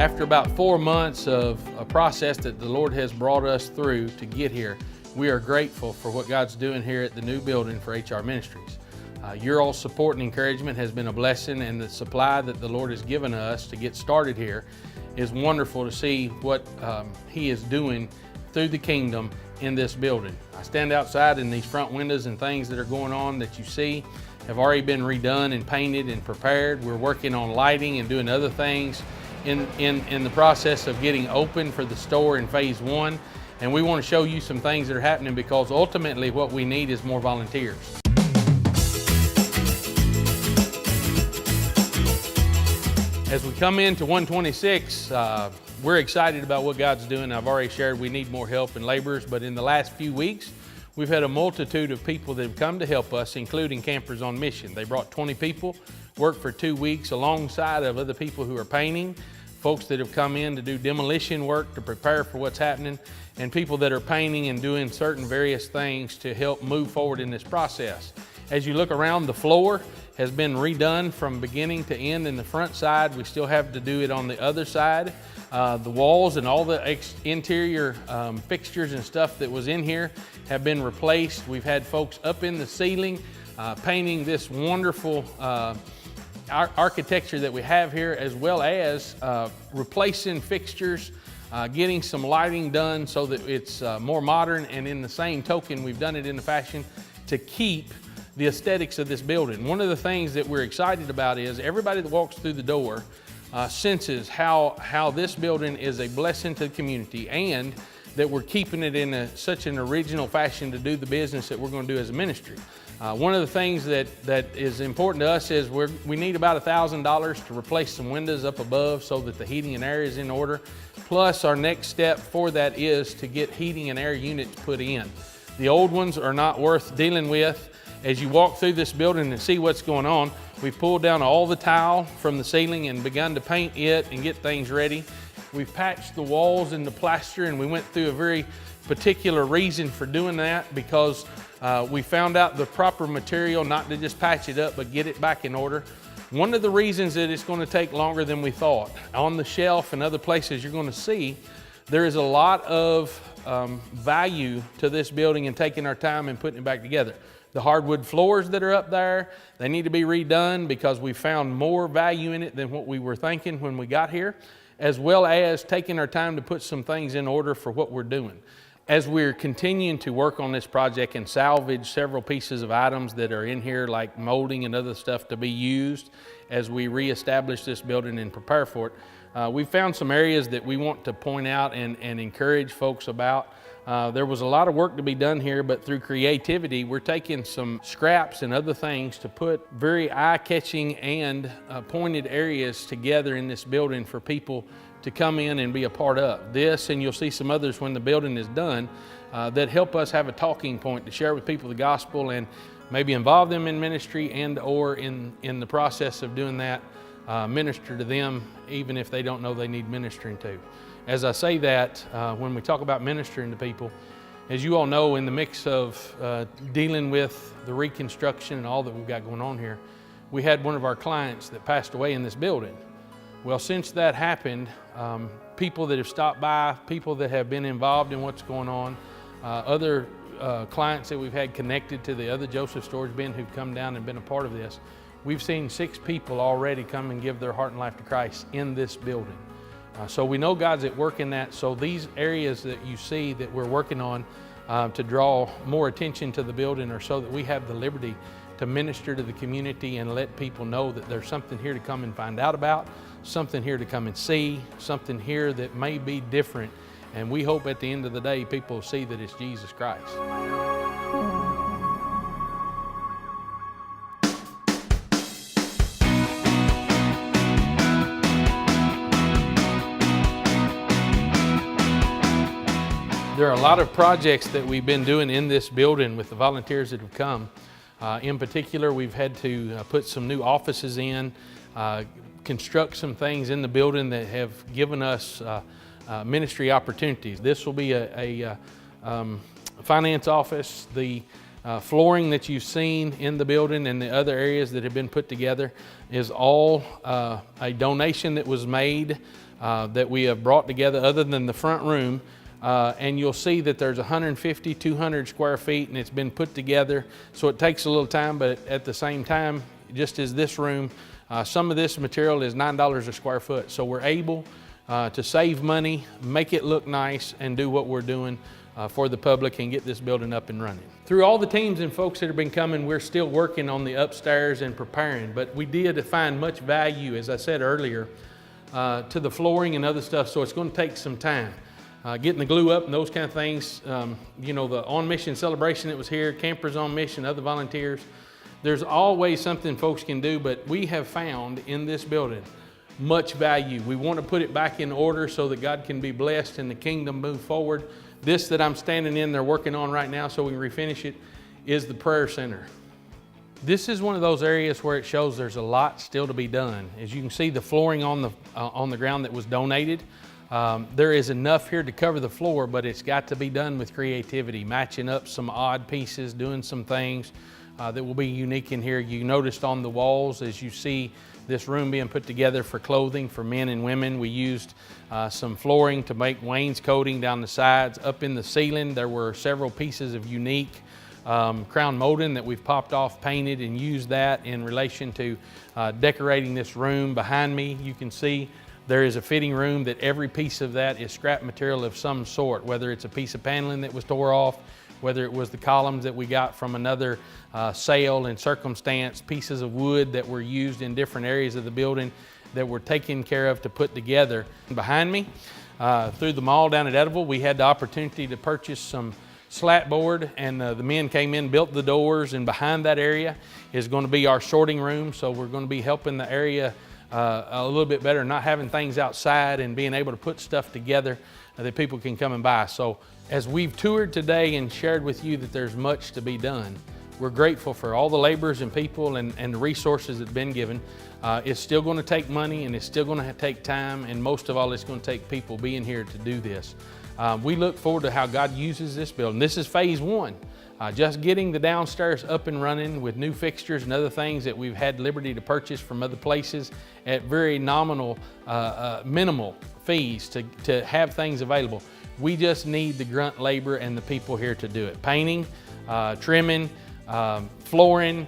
After about 4 months of a process that the Lord has brought us through to get here, we are grateful for what God's doing here at the new building for HR Ministries. Your all support and encouragement has been a blessing, and the supply that the Lord has given us to get started here is wonderful to see what He is doing through the kingdom in this building. I stand outside, and these front windows and things that are going on that you see have already been redone and painted and prepared. We're working on lighting and doing other things in the process of getting open for the store in phase 1. And we want to show you some things that are happening, because ultimately what we need is more volunteers. As we come into 126, we're excited about what God's doing. I've already shared we need more help and laborers, but in the last few weeks, we've had a multitude of people that have come to help us, including Campers on Mission. They brought 20 people, worked for 2 weeks alongside of other people who are painting, folks that have come in to do demolition work to prepare for what's happening, and people that are painting and doing certain various things to help move forward in this process. As you look around, the floor has been redone from beginning to end in the front side. We still have to do it on the other side. The walls and all the interior fixtures and stuff that was in here have been replaced. We've had folks up in the ceiling painting this wonderful architecture that we have here, as well as replacing fixtures, getting some lighting done so that it's more modern, and in the same token, we've done it in a fashion to keep the aesthetics of this building. One of the things that we're excited about is everybody that walks through the door senses how this building is a blessing to the community, and that we're keeping it in such an original fashion to do the business that we're going to do as a ministry. One of the things that is important to us is we need about $1,000 to replace some windows up above so that the heating and air is in order. Plus, our next step for that is to get heating and air units put in. The old ones are not worth dealing with. As you walk through this building and see what's going on, we've pulled down all the tile from the ceiling and begun to paint it and get things ready. We've patched the walls and the plaster, and we went through a very particular reason for doing that, because we found out the proper material, not to just patch it up, but get it back in order. One of the reasons that it's going to take longer than we thought, on the shelf and other places you're going to see, there is a lot of value to this building and taking our time and putting it back together. The hardwood floors that are up there, they need to be redone, because we found more value in it than what we were thinking when we got here, as well as taking our time to put some things in order for what we're doing. As we're continuing to work on this project and salvage several pieces of items that are in here, like molding and other stuff to be used as we reestablish this building and prepare for it, we found some areas that we want to point out and encourage folks about. There was a lot of work to be done here, but through creativity, we're taking some scraps and other things to put very eye-catching and pointed areas together in this building for people to come in and be a part of. This, and you'll see some others when the building is done, that help us have a talking point to share with people the gospel and maybe involve them in ministry, and or in the process of doing that, minister to them even if they don't know they need ministering to. As I say that, when we talk about ministering to people, as you all know, in the mix of dealing with the reconstruction and all that we've got going on here, we had one of our clients that passed away in this building. Well, since that happened, people that have stopped by, people that have been involved in what's going on, other clients that we've had connected to the other Joseph Storage Bin who've come down and been a part of this, we've seen 6 people already come and give their heart and life to Christ in this building. So we know God's at work in that. So these areas that you see that we're working on to draw more attention to the building are so that we have the liberty to minister to the community and let people know that there's something here to come and find out about, something here to come and see, something here that may be different. And we hope at the end of the day, people see that it's Jesus Christ. There are a lot of projects that we've been doing in this building with the volunteers that have come. In particular, we've had to put some new offices in, construct some things in the building that have given us ministry opportunities. This will be a finance office. The flooring that you've seen in the building and the other areas that have been put together is all a donation that was made that we have brought together other than the front room. And you'll see that there's 150, 200 square feet, and it's been put together. So it takes a little time, but at the same time, just as this room, some of this material is $9 a square foot. So we're able to save money, make it look nice, and do what we're doing for the public and get this building up and running. Through all the teams and folks that have been coming, we're still working on the upstairs and preparing, but we did find much value, as I said earlier, to the flooring and other stuff, so it's going to take some time. Getting the glue up and those kind of things, you know, the On Mission celebration that was here, Campers on Mission, other volunteers, there's always something folks can do, but we have found in this building much value. We want to put it back in order so that God can be blessed and the kingdom move forward. This that I'm standing in, they're working on right now so we can refinish it, is the prayer center. This is one of those areas where it shows there's a lot still to be done. As you can see, the flooring on the ground that was donated, there is enough here to cover the floor, but it's got to be done with creativity, matching up some odd pieces, doing some things that will be unique in here. You noticed on the walls, as you see this room being put together for clothing for men and women, we used some flooring to make wainscoting down the sides. Up in the ceiling, there were several pieces of unique crown molding that we've popped off, painted, and used that in relation to decorating this room. Behind me, you can see there is a fitting room that every piece of that is scrap material of some sort, whether it's a piece of paneling that was tore off, whether it was the columns that we got from another sale and circumstance, pieces of wood that were used in different areas of the building that were taken care of to put together. Behind me, through the mall down at Ediville, we had the opportunity to purchase some slat board, and the men came in, built the doors, and behind that area is going to be our sorting room. So we're going to be helping the area a little bit better, not having things outside and being able to put stuff together that people can come and buy. So as we've toured today and shared with you that there's much to be done, we're grateful for all the laborers and people and the resources that have been given. It's still going to take money, and it's still going to take time, and most of all, it's going to take people being here to do this. We look forward to how God uses this building. This is phase one. Just getting the downstairs up and running with new fixtures and other things that we've had liberty to purchase from other places at very nominal, minimal fees to have things available. We just need the grunt labor and the people here to do it. Painting, trimming, flooring,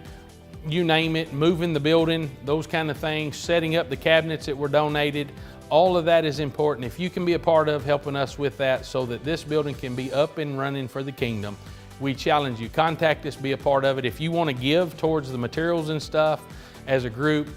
you name it, moving the building, those kind of things, setting up the cabinets that were donated. All of that is important. If you can be a part of helping us with that so that this building can be up and running for the kingdom, we challenge you. Contact us, be a part of it. If you want to give towards the materials and stuff as a group,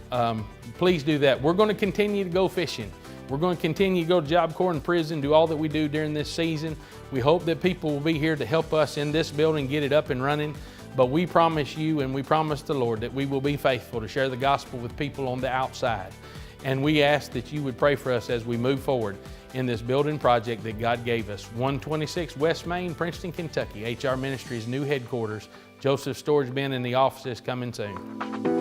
please do that. We're going to continue to go fishing. We're going to continue to go to Job Corps and prison, do all that we do during this season. We hope that people will be here to help us in this building get it up and running. But we promise you, and we promise the Lord, that we will be faithful to share the gospel with people on the outside. And we ask that you would pray for us as we move forward in this building project that God gave us. 126 West Main, Princeton, Kentucky. HR Ministries' new headquarters. Joseph's storage bin in the office is coming soon.